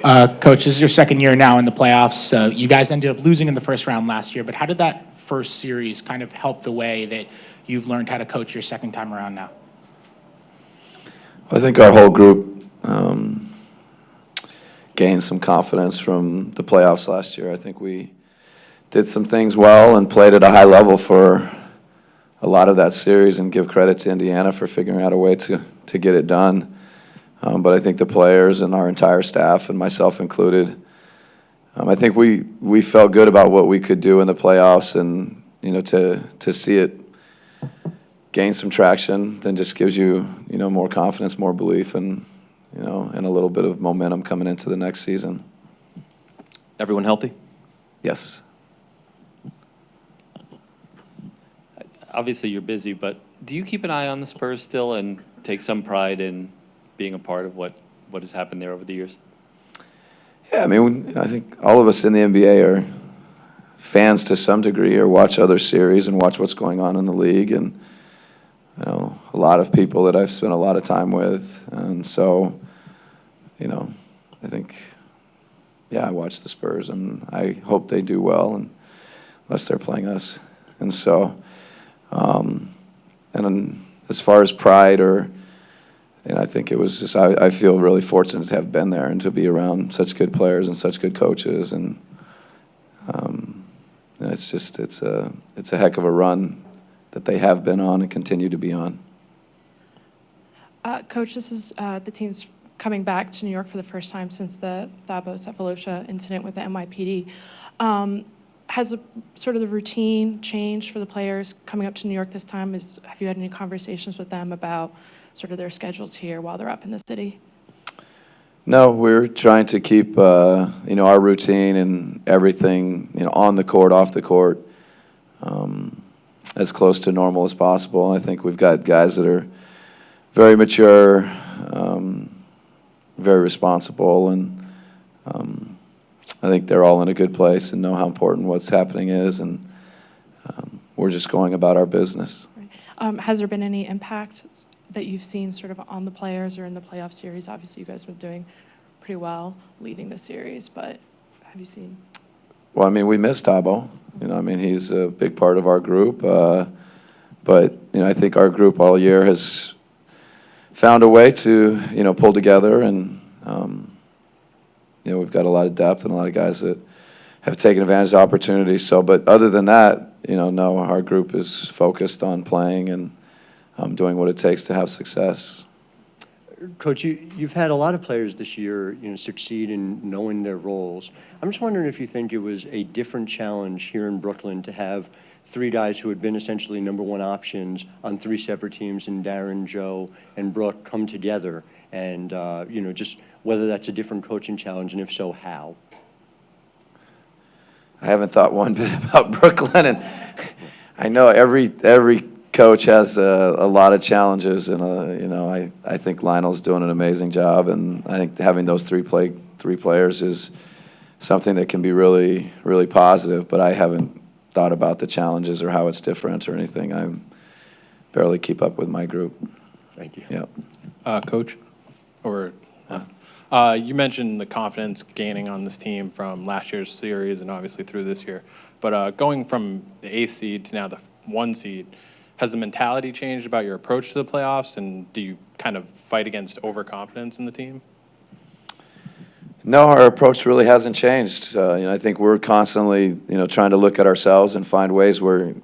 Coach, this is your second year now in the playoffs. You guys ended up losing in the first round last year, but how did that first series kind of help the way that you've learned how to coach your second time around now? I think our whole group gained some confidence from the playoffs last year. I think we did some things well and played at a high level for a lot of that series, and give credit to Indiana for figuring out a way to get it done. But I think the players and our entire staff, and myself included, I think we felt good about what we could do in the playoffs, and to see it gain some traction then just gives you more confidence, more belief, and and a little bit of momentum coming into the next season. Everyone healthy? Yes. Obviously, you're busy, but do you keep an eye on the Spurs still and take some pride in being a part of what has happened there over the years? Yeah, I mean, I think all of us in the NBA are fans to some degree, or watch other series and watch what's going on in the league. And a lot of people that I've spent a lot of time with, and so I think, I watch the Spurs, and I hope they do well, and unless they're playing us. And so, and as far as pride, and I think it was just, I feel really fortunate to have been there and to be around such good players and such good coaches, and it's a heck of a run that they have been on and continue to be on. Coach, this is the team's coming back to New York for the first time since the Thabo Sefolosha incident with the NYPD. Has sort of the routine changed for the players coming up to New York this time? Have you had any conversations with them about sort of their schedules here while they're up in the city? No, we're trying to keep our routine and everything on the court, off the court, as close to normal as possible. I think we've got guys that are very mature, very responsible, and I think they're all in a good place and know how important what's happening is, and we're just going about our business. Right. Has there been any impact that you've seen sort of on the players or in the playoff series? Obviously, you guys have been doing pretty well leading the series, but have you seen? Well, I mean, we miss Thabo. He's a big part of our group, but I think our group all year has found a way to pull together, and we've got a lot of depth and a lot of guys that have taken advantage of opportunities. So, but other than that, no, our group is focused on playing and doing what it takes to have success. Coach, you've had a lot of players this year, succeed in knowing their roles. I'm just wondering if you think it was a different challenge here in Brooklyn to have three guys who had been essentially number one options on three separate teams, and Deron, Joe, and Brooke come together, and just whether that's a different coaching challenge, and if so, how? I haven't thought one bit about Brooklyn, and I know every coach has a lot of challenges, and I think Lionel's doing an amazing job, and I think having those three players is something that can be really, really positive. But I haven't thought about the challenges or how it's different or anything. I barely keep up with my group. Thank you. Yeah. Coach, you mentioned the confidence gaining on this team from last year's series and obviously through this year. But going from the 8th seed to now the 1 seed, has the mentality changed about your approach to the playoffs, and do you kind of fight against overconfidence in the team? No, our approach really hasn't changed. I think we're constantly, trying to look at ourselves and find ways where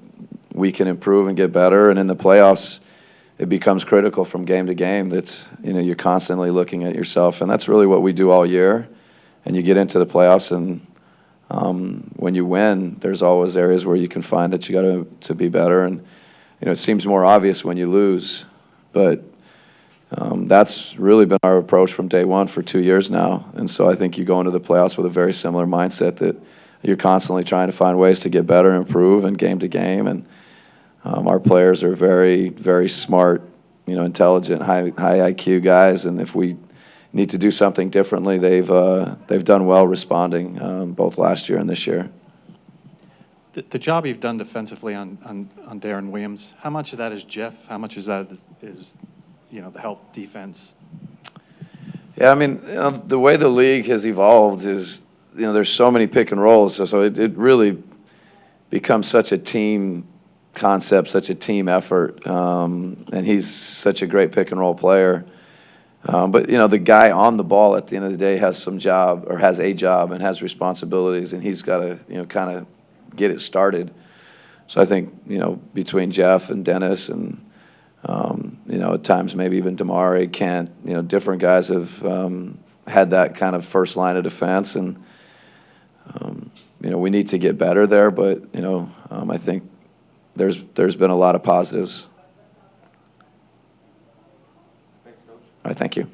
we can improve and get better. And in the playoffs, it becomes critical from game to game. That's, you're constantly looking at yourself, and that's really what we do all year. And you get into the playoffs, and when you win, there's always areas where you can find that you got to be better. And it seems more obvious when you lose, but that's really been our approach from day one for 2 years now. And so I think you go into the playoffs with a very similar mindset, that you're constantly trying to find ways to get better, improve, and game to game. And our players are very, very smart, intelligent, high IQ guys. And if we need to do something differently, they've done well responding, both last year and this year. The job you've done defensively on Deron Williams, how much of that is Jeff? How much is that is the help defense? Yeah, I mean, the way the league has evolved is, there's so many pick and rolls, so it really becomes such a team concept, such a team effort, and he's such a great pick and roll player. But, the guy on the ball at the end of the day has some job, or has a job and has responsibilities, and he's got to, kind of get it started. So I think, between Jeff and Dennis and, at times maybe even Damari, Kent, different guys have had that kind of first line of defense, and, we need to get better there, but, I think there's been a lot of positives. All right, thank you.